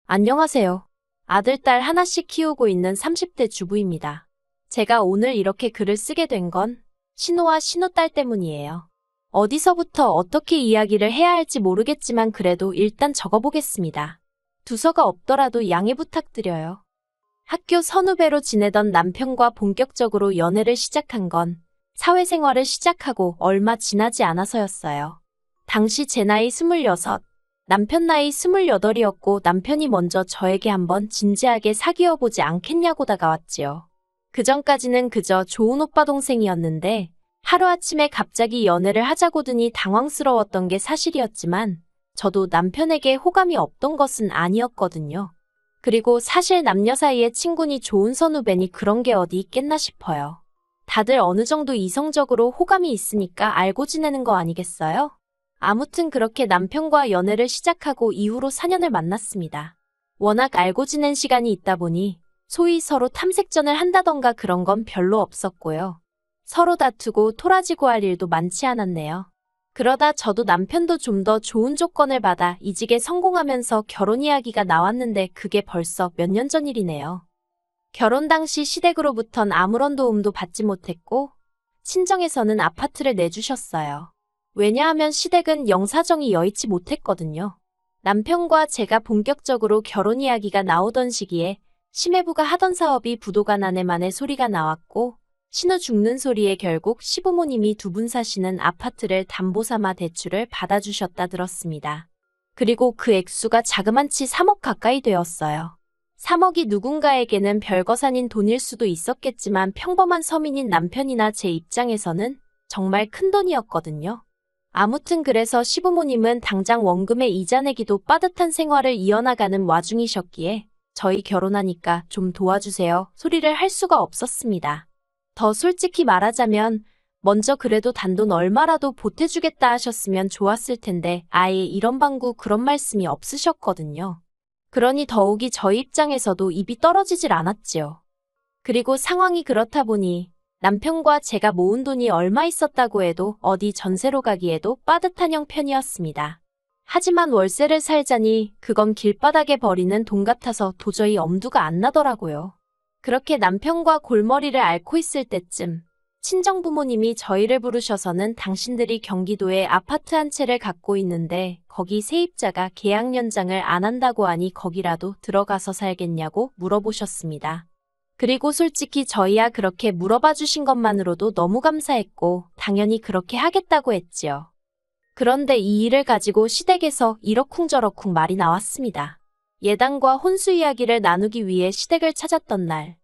안녕하세요. 아들, 딸 하나씩 키우고 있는 30대 주부입니다. 제가 오늘 이렇게 글을 쓰게 된 건 신우와 신우딸 때문이에요. 어디서부터 어떻게 이야기를 해야 할지 모르겠지만 그래도 일단 적어보겠습니다. 두서가 없더라도 양해 부탁드려요. 학교 선후배로 지내던 남편과 본격적으로 연애를 시작한 건 사회생활을 시작하고 얼마 지나지 않아서였어요. 당시 제 나이 26, 남편 나이 28이었고 남편이 먼저 저에게 한번 진지하게 사귀어보지 않겠냐고 다가왔지요. 그전까지는 그저 좋은 오빠 동생이었는데 하루아침에 갑자기 연애를 하자고더니 당황스러웠던 게 사실이었지만 저도 남편에게 호감이 없던 것은 아니었거든요. 그리고 사실 남녀 사이에 친구니 좋은 선후배니 그런 게 어디 있겠나 싶어요. 다들 어느 정도 이성적으로 호감이 있으니까 알고 지내는 거 아니겠어요? 아무튼 그렇게 남편과 연애를 시작하고 이후로 4년을 만났습니다. 워낙 알고 지낸 시간이 있다 보니 소위 서로 탐색전을 한다던가 그런 건 별로 없었고요. 서로 다투고 토라지고 할 일도 많지 않았네요. 그러다 저도 남편도 좀 더 좋은 조건을 받아 이직에 성공하면서 결혼 이야기가 나왔는데 그게 벌써 몇 년 전 일이네요. 결혼 당시 시댁으로부턴 아무런 도움도 받지 못했고 친정에서는 아파트를 내주셨어요. 왜냐하면 시댁은 영사정이 여의치 못했거든요. 남편과 제가 본격적으로 결혼 이야기가 나오던 시기에 시매부가 하던 사업이 부도가 나네 만에 소리가 나왔고 신우 죽는 소리에 결국 시부모님이 두 분 사시는 아파트를 담보 삼아 대출을 받아주셨다 들었습니다. 그리고 그 액수가 자그만치 3억 가까이 되었어요. 3억이 누군가에게는 별거산인 돈일 수도 있었겠지만 평범한 서민인 남편이나 제 입장에서는 정말 큰 돈이었거든요. 아무튼 그래서 시부모님은 당장 원금에 이자 내기도 빠듯한 생활을 이어나가는 와중이셨기에 저희 결혼하니까 좀 도와주세요 소리를 할 수가 없었습니다. 더 솔직히 말하자면 먼저 그래도 단돈 얼마라도 보태주겠다 하셨으면 좋았을 텐데 아예 이런 방구 그런 말씀이 없으셨거든요. 그러니 더욱이 저희 입장에서도 입이 떨어지질 않았지요. 그리고 상황이 그렇다 보니 남편과 제가 모은 돈이 얼마 있었다고 해도 어디 전세로 가기에도 빠듯한 형편이었습니다. 하지만 월세를 살자니 그건 길바닥에 버리는 돈 같아서 도저히 엄두가 안 나더라고요. 그렇게 남편과 골머리를 앓고 있을 때쯤 친정부모님이 저희를 부르셔서는 당신들이 경기도에 아파트 한 채를 갖고 있는데 거기 세입자가 계약 연장을 안 한다고 하니 거기라도 들어가서 살겠냐고 물어보셨습니다. 그리고 솔직히 저희야 그렇게 물어봐 주신 것만으로도 너무 감사했고 당연히 그렇게 하겠다고 했지요. 그런데 이 일을 가지고 시댁에서 이러쿵저러쿵 말이 나왔습니다. 예단과 혼수 이야기를 나누기 위해 시댁을 찾았던 날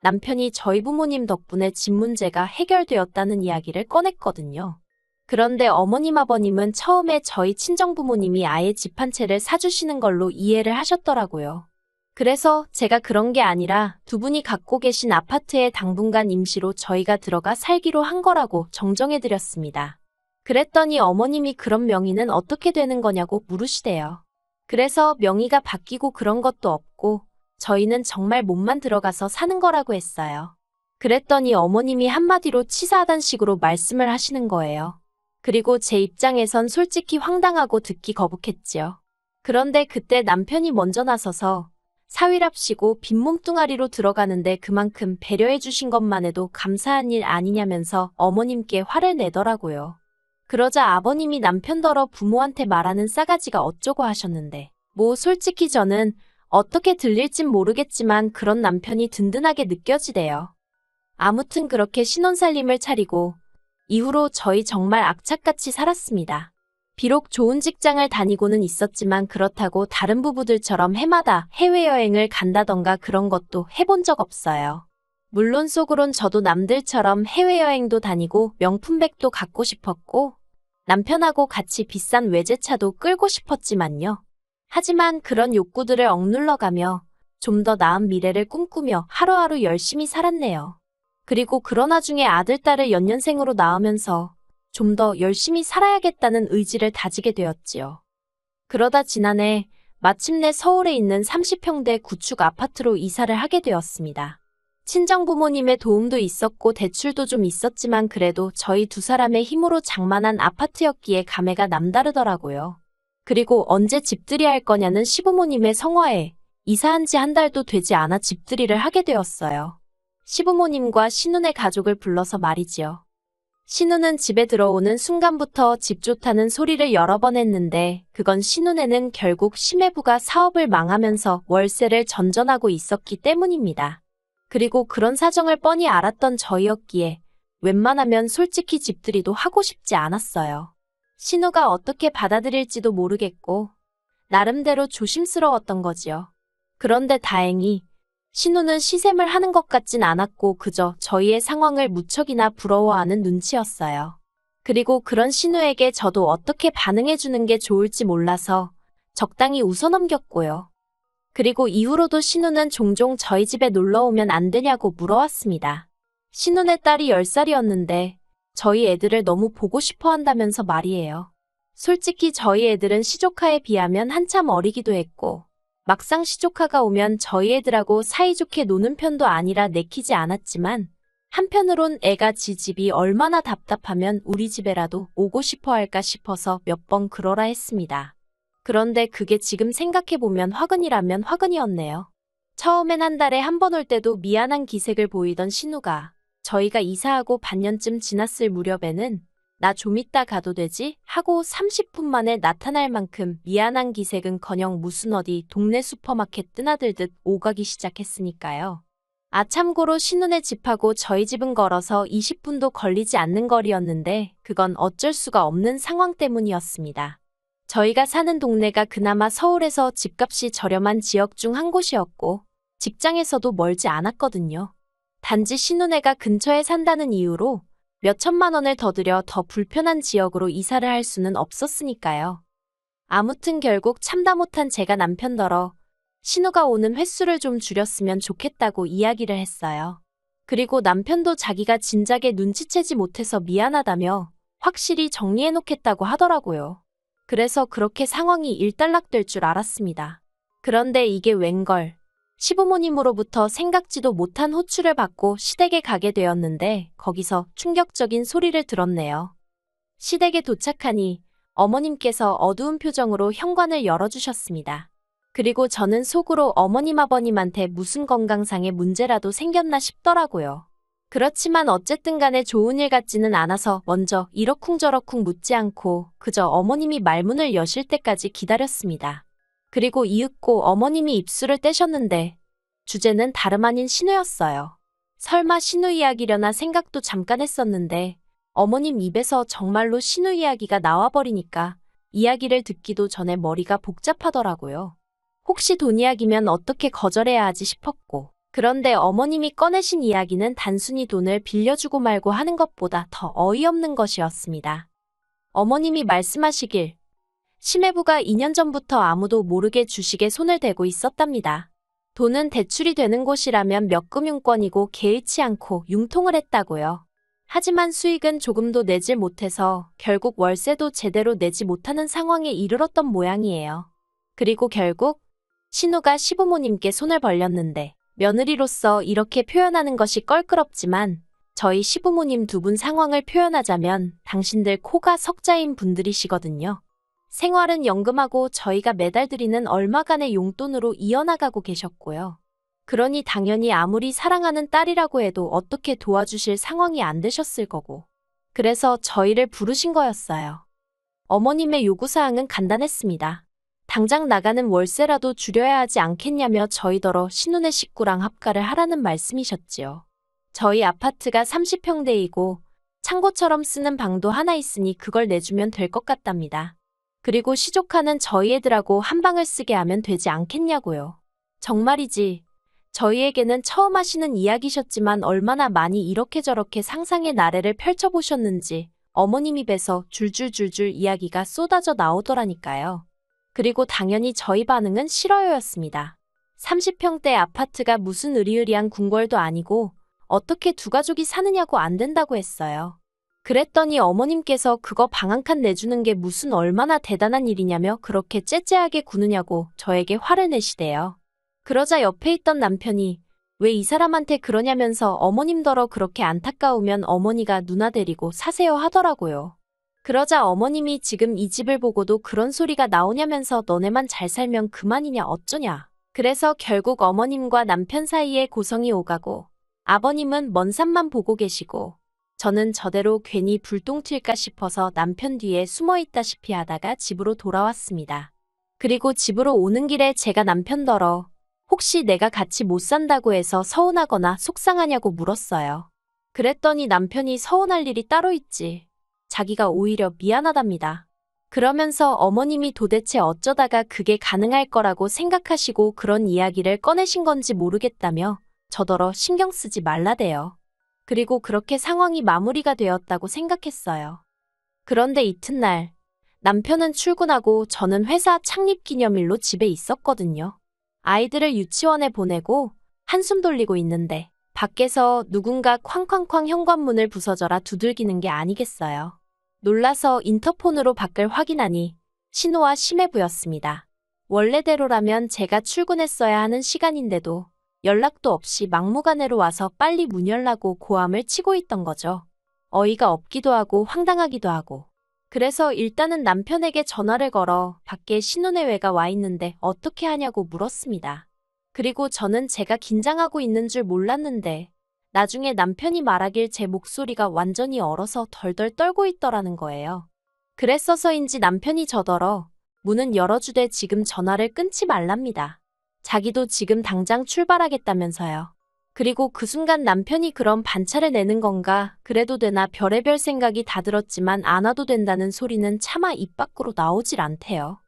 남편이 저희 부모님 덕분에 집 문제가 해결되었다는 이야기를 꺼냈거든요. 그런데 어머님 아버님은 처음에 저희 친정부모님이 아예 집 한 채를 사주시는 걸로 이해를 하셨더라고요. 그래서 제가 그런 게 아니라 두 분이 갖고 계신 아파트에 당분간 임시로 저희가 들어가 살기로 한 거라고 정정해드렸습니다. 그랬더니 어머님이 그런 명의는 어떻게 되는 거냐고 물으시대요. 그래서 명의가 바뀌고 그런 것도 없고 저희는 정말 몸만 들어가서 사는 거라고 했어요. 그랬더니 어머님이 한마디로 치사하단 식으로 말씀을 하시는 거예요. 그리고 제 입장에선 솔직히 황당하고 듣기 거북했지요. 그런데 그때 남편이 먼저 나서서 사위랍시고 빈몸뚱아리로 들어가는데 그만큼 배려해 주신 것만 해도 감사한 일 아니냐면서 어머님께 화를 내더라고요. 그러자 아버님이 남편더러 부모한테 말하는 싸가지가 어쩌고 하셨는데 뭐 솔직히 저는 어떻게 들릴진 모르겠지만 그런 남편이 든든하게 느껴지대요. 아무튼 그렇게 신혼살림을 차리고 이후로 저희 정말 악착같이 살았습니다. 비록 좋은 직장을 다니고는 있었지만 그렇다고 다른 부부들처럼 해마다 해외여행을 간다던가 그런 것도 해본 적 없어요. 물론 속으론 저도 남들처럼 해외여행도 다니고 명품백도 갖고 싶었고 남편하고 같이 비싼 외제차도 끌고 싶었지만요. 하지만 그런 욕구들을 억눌러가며 좀 더 나은 미래를 꿈꾸며 하루하루 열심히 살았네요. 그리고 그런 와중에 아들, 딸을 연년생으로 낳으면서 좀 더 열심히 살아야겠다는 의지를 다지게 되었지요. 그러다 지난해 마침내 서울에 있는 30평대 구축 아파트로 이사를 하게 되었습니다. 친정부모님의 도움도 있었고 대출도 좀 있었지만 그래도 저희 두 사람의 힘으로 장만한 아파트였기에 감회가 남다르더라고요. 그리고 언제 집들이 할 거냐는 시부모님의 성화에 이사한 지 한 달도 되지 않아 집들이를 하게 되었어요. 시부모님과 신우네 가족을 불러서 말이지요. 신우는 집에 들어오는 순간부터 집 좋다는 소리를 여러 번 했는데 그건 신우네는 결국 심해부가 사업을 망하면서 월세를 전전하고 있었기 때문입니다. 그리고 그런 사정을 뻔히 알았던 저희였기에 웬만하면 솔직히 집들이도 하고 싶지 않았어요. 신우가 어떻게 받아들일지도 모르겠고 나름대로 조심스러웠던 거지요. 그런데 다행히 신우는 시샘을 하는 것 같진 않았고 그저 저희의 상황을 무척이나 부러워하는 눈치였어요. 그리고 그런 신우에게 저도 어떻게 반응해주는 게 좋을지 몰라서 적당히 웃어넘겼고요. 그리고 이후로도 신우는 종종 저희 집에 놀러 오면 안 되냐고 물어왔습니다. 신우네 딸이 10살이었는데 저희 애들을 너무 보고 싶어 한다면서 말이에요. 솔직히 저희 애들은 시조카에 비하면 한참 어리기도 했고 막상 시조카가 오면 저희 애들하고 사이좋게 노는 편도 아니라 내키지 않았지만 한편으론 애가 지 집이 얼마나 답답하면 우리 집에라도 오고 싶어 할까 싶어서 몇 번 그러라 했습니다. 그런데 그게 지금 생각해보면 화근이라면 화근이었네요. 처음엔 한 달에 한 번 올 때도 미안한 기색을 보이던 신우가 저희가 이사하고 반년쯤 지났을 무렵에는 나 좀 이따 가도 되지? 하고 30분 만에 나타날 만큼 미안한 기색은커녕 무슨 어디 동네 슈퍼마켓 뜨나들듯 오가기 시작했으니까요. 참고로 신우네 집하고 저희 집은 걸어서 20분도 걸리지 않는 거리였는데 그건 어쩔 수가 없는 상황 때문이었습니다. 저희가 사는 동네가 그나마 서울에서 집값이 저렴한 지역 중 한 곳이었고 직장에서도 멀지 않았거든요. 단지 신우네가 근처에 산다는 이유로 몇 천만 원을 더 들여 더 불편한 지역으로 이사를 할 수는 없었으니까요. 아무튼 결국 참다 못한 제가 남편더러 신우가 오는 횟수를 좀 줄였으면 좋겠다고 이야기를 했어요. 그리고 남편도 자기가 진작에 눈치채지 못해서 미안하다며 확실히 정리해놓겠다고 하더라고요. 그래서 그렇게 상황이 일단락될 줄 알았습니다. 그런데 이게 웬걸. 시부모님으로부터 생각지도 못한 호출을 받고 시댁에 가게 되었는데 거기서 충격적인 소리를 들었네요. 시댁에 도착하니 어머님께서 어두운 표정으로 현관을 열어주셨습니다. 그리고 저는 속으로 어머님 아버님한테 무슨 건강상의 문제라도 생겼나 싶더라고요. 그렇지만 어쨌든 간에 좋은 일 같지는 않아서 먼저 이러쿵저러쿵 묻지 않고 그저 어머님이 말문을 여실 때까지 기다렸습니다. 그리고 이윽고 어머님이 입술을 떼셨는데 주제는 다름 아닌 신우였어요. 설마 신우 이야기려나 생각도 잠깐 했었는데 어머님 입에서 정말로 신우 이야기가 나와버리니까 이야기를 듣기도 전에 머리가 복잡하더라고요. 혹시 돈 이야기면 어떻게 거절해야 하지 싶었고 그런데 어머님이 꺼내신 이야기는 단순히 돈을 빌려주고 말고 하는 것보다 더 어이없는 것이었습니다. 어머님이 말씀하시길 심해부가 2년 전부터 아무도 모르게 주식에 손을 대고 있었답니다. 돈은 대출이 되는 곳이라면 몇 금융권이고 개의치 않고 융통을 했다고요. 하지만 수익은 조금도 내질 못해서 결국 월세도 제대로 내지 못하는 상황에 이르렀던 모양이에요. 그리고 결국 신우가 시부모님께 손을 벌렸는데 며느리로서 이렇게 표현하는 것이 껄끄럽지만 저희 시부모님 두 분 상황을 표현하자면 당신들 코가 석자인 분들이시거든요. 생활은 연금하고 저희가 매달 드리는 얼마간의 용돈으로 이어나가고 계셨고요. 그러니 당연히 아무리 사랑하는 딸이라고 해도 어떻게 도와주실 상황이 안 되셨을 거고. 그래서 저희를 부르신 거였어요. 어머님의 요구사항은 간단했습니다. 당장 나가는 월세라도 줄여야 하지 않겠냐며 저희더러 신우네 식구랑 합가를 하라는 말씀이셨지요. 저희 아파트가 30평대이고 창고처럼 쓰는 방도 하나 있으니 그걸 내주면 될 것 같답니다. 그리고 시조카는 저희 애들하고 한 방을 쓰게 하면 되지 않겠냐고요. 정말이지. 저희에게는 처음 하시는 이야기셨지만 얼마나 많이 이렇게 저렇게 상상의 나래를 펼쳐보셨는지 어머님 입에서 줄줄줄줄 이야기가 쏟아져 나오더라니까요. 그리고 당연히 저희 반응은 싫어요였습니다. 30평대 아파트가 무슨 으리으리한 궁궐도 아니고 어떻게 두 가족이 사느냐고 안 된다고 했어요. 그랬더니 어머님께서 그거 방 한 칸 내주는 게 무슨 얼마나 대단한 일이냐며 그렇게 째째하게 구느냐고 저에게 화를 내시대요. 그러자 옆에 있던 남편이 왜 이 사람한테 그러냐면서 어머님더러 그렇게 안타까우면 어머니가 누나 데리고 사세요 하더라고요. 그러자 어머님이 지금 이 집을 보고도 그런 소리가 나오냐면서 너네만 잘 살면 그만이냐 어쩌냐. 그래서 결국 어머님과 남편 사이에 고성이 오가고 아버님은 먼 산만 보고 계시고 저는 저대로 괜히 불똥 튈까 싶어서 남편 뒤에 숨어 있다시피 하다가 집으로 돌아왔습니다. 그리고 집으로 오는 길에 제가 남편더러 혹시 내가 같이 못 산다고 해서 서운하거나 속상하냐고 물었어요. 그랬더니 남편이 서운할 일이 따로 있지. 자기가 오히려 미안하답니다. 그러면서 어머님이 도대체 어쩌다가 그게 가능할 거라고 생각하시고 그런 이야기를 꺼내신 건지 모르겠다며 저더러 신경 쓰지 말라대요. 그리고 그렇게 상황이 마무리가 되었다고 생각했어요. 그런데 이튿날 남편은 출근하고 저는 회사 창립 기념일로 집에 있었거든요. 아이들을 유치원에 보내고 한숨 돌리고 있는데 밖에서 누군가 쾅쾅쾅 현관문을 부서져라 두들기는 게 아니겠어요. 놀라서 인터폰으로 밖을 확인하니 신호와 심해부였습니다. 원래대로라면 제가 출근했어야 하는 시간인데도 연락도 없이 막무가내로 와서 빨리 문 열라고 고함을 치고 있던 거죠. 어이가 없기도 하고 황당하기도 하고. 그래서 일단은 남편에게 전화를 걸어 밖에 신혼여행가 와 있는데 어떻게 하냐고 물었습니다. 그리고 저는 제가 긴장하고 있는 줄 몰랐는데 나중에 남편이 말하길 제 목소리가 완전히 얼어서 덜덜 떨고 있더라는 거예요. 그랬어서인지 남편이 저더러 문은 열어주되 지금 전화를 끊지 말랍니다. 자기도 지금 당장 출발하겠다면서요. 그리고 그 순간 남편이 그런 반차를 내는 건가 그래도 되나 별의별 생각이 다 들었지만 안 와도 된다는 소리는 차마 입 밖으로 나오질 않대요.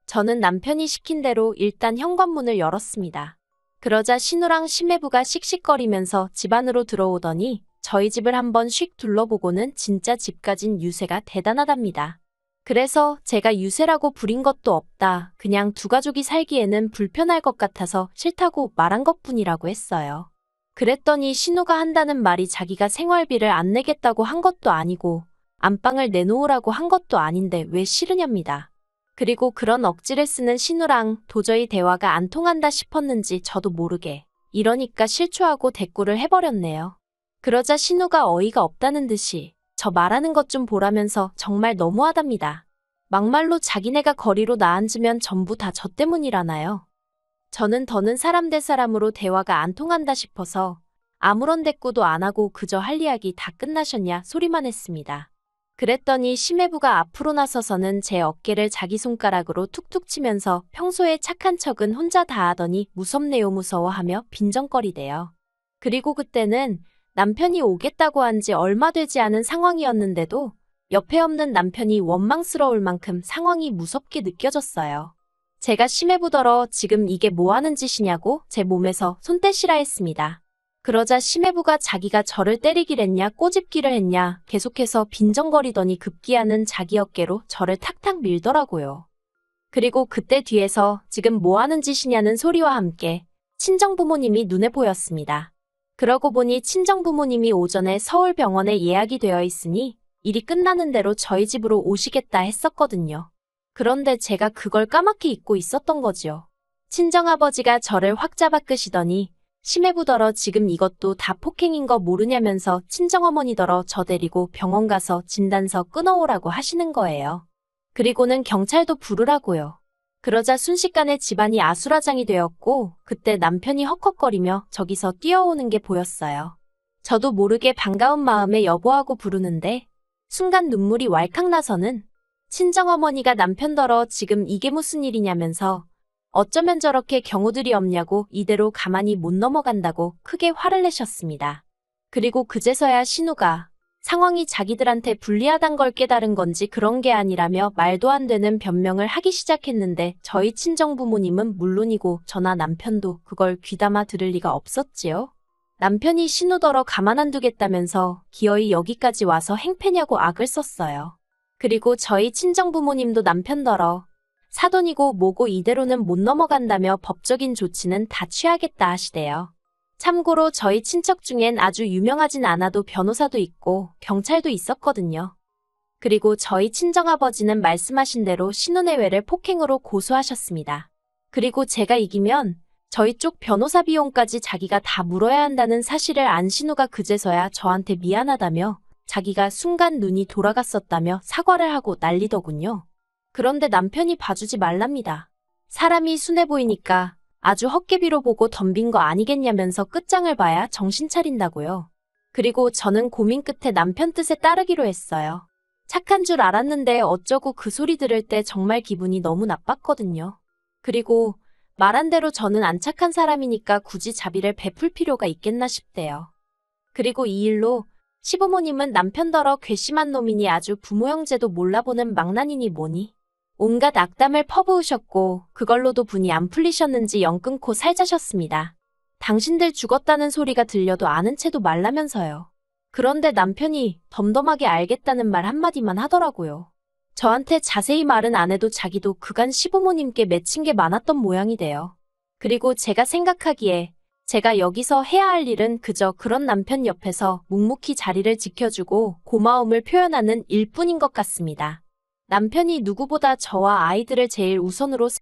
저는 남편이 시킨 대로 일단 현관문을 열었습니다. 그러자 신우랑 심해부가 씩씩거리면서 집 안으로 들어오더니 저희 집을 한번 휙 둘러보고는 진짜 집까진 유세가 대단하답니다. 그래서 제가 유세라고 부린 것도 없다. 그냥 두 가족이 살기에는 불편할 것 같아서 싫다고 말한 것뿐이라고 했어요. 그랬더니 신우가 한다는 말이 자기가 생활비를 안 내겠다고 한 것도 아니고 안방을 내놓으라고 한 것도 아닌데 왜 싫으냐입니다. 그리고 그런 억지를 쓰는 신우랑 도저히 대화가 안 통한다 싶었는지 저도 모르게 이러니까 실추하고 대꾸를 해버렸네요. 그러자 신우가 어이가 없다는 듯이 저 말하는 것 좀 보라면서 정말 너무하답니다. 막말로 자기네가 거리로 나앉으면 전부 다 저 때문이라나요. 저는 더는 사람 대 사람으로 대화가 안 통한다 싶어서 아무런 대꾸도 안 하고 그저 할 이야기 다 끝나셨냐 소리만 했습니다. 그랬더니 심해부가 앞으로 나서서는 제 어깨를 자기 손가락으로 툭툭 치면서 평소에 착한 척은 혼자 다 하더니 무섭네요 무서워하며 빈정거리대요. 그리고 그때는 남편이 오겠다고 한 지 얼마 되지 않은 상황이었는데도 옆에 없는 남편이 원망스러울 만큼 상황이 무섭게 느껴졌어요. 제가 심해부더러 지금 이게 뭐 하는 짓이냐고 제 몸에서 손 떼시라 했습니다. 그러자 심해부가 자기가 저를 때리길 했냐 꼬집기를 했냐 계속해서 빈정거리더니 급기야는 자기 어깨로 저를 탁탁 밀더라고요. 그리고 그때 뒤에서 지금 뭐 하는 짓이냐는 소리와 함께 친정부모님이 눈에 보였습니다. 그러고 보니 친정부모님이 오전에 서울병원에 예약이 되어 있으니 일이 끝나는 대로 저희 집으로 오시겠다 했었거든요. 그런데 제가 그걸 까맣게 잊고 있었던 거지요. 친정아버지가 저를 확 잡아 끄시더니 심해부더러 지금 이것도 다 폭행인 거 모르냐면서 친정어머니더러 저 데리고 병원 가서 진단서 끊어오라고 하시는 거예요. 그리고는 경찰도 부르라고요. 그러자 순식간에 집안이 아수라장이 되었고 그때 남편이 헉헉거리며 저기서 뛰어오는 게 보였어요. 저도 모르게 반가운 마음에 여보하고 부르는데 순간 눈물이 왈칵 나서는 친정어머니가 남편더러 지금 이게 무슨 일이냐면서 어쩌면 저렇게 경우들이 없냐고 이대로 가만히 못 넘어간다고 크게 화를 내셨습니다. 그리고 그제서야 신우가 상황이 자기들한테 불리하단 걸 깨달은 건지 그런 게 아니라며 말도 안 되는 변명을 하기 시작했는데 저희 친정부모님은 물론이고 저나 남편도 그걸 귀담아 들을 리가 없었지요. 남편이 신우더러 가만 안 두겠다면서 기어이 여기까지 와서 행패냐고 악을 썼어요. 그리고 저희 친정부모님도 남편더러 사돈이고 뭐고 이대로는 못 넘어간다며 법적인 조치는 다 취하겠다 하시대요. 참고로 저희 친척 중엔 아주 유명하진 않아도 변호사도 있고 경찰도 있었거든요. 그리고 저희 친정아버지는 말씀하신 대로 신혼예외를 폭행으로 고소하셨습니다. 그리고 제가 이기면 저희 쪽 변호사 비용까지 자기가 다 물어야 한다는 사실을 안 신우가 그제서야 저한테 미안하다며 자기가 순간 눈이 돌아갔었다며 사과를 하고 난리더군요. 그런데 남편이 봐주지 말랍니다. 사람이 순해 보이니까 아주 헛개비로 보고 덤빈 거 아니겠냐면서 끝장을 봐야 정신 차린다고요. 그리고 저는 고민 끝에 남편 뜻에 따르기로 했어요. 착한 줄 알았는데 어쩌고 그 소리 들을 때 정말 기분이 너무 나빴거든요. 그리고 말한 대로 저는 안 착한 사람이니까 굳이 자비를 베풀 필요가 있겠나 싶대요. 그리고 이 일로 시부모님은 남편더러 괘씸한 놈이니 아주 부모 형제도 몰라보는 망나니니 뭐니 온갖 악담을 퍼부으셨고 그걸로도 분이 안 풀리셨는지 영 끊고 살자셨습니다. 당신들 죽었다는 소리가 들려도 아는 채도 말라면서요. 그런데 남편이 덤덤하게 알겠다는 말 한마디만 하더라고요. 저한테 자세히 말은 안 해도 자기도 그간 시부모님께 맺힌 게 많았던 모양이 돼요. 그리고 제가 생각하기에 제가 여기서 해야 할 일은 그저 그런 남편 옆에서 묵묵히 자리를 지켜주고 고마움을 표현하는 일뿐인 것 같습니다. 남편이 누구보다 저와 아이들을 제일 우선으로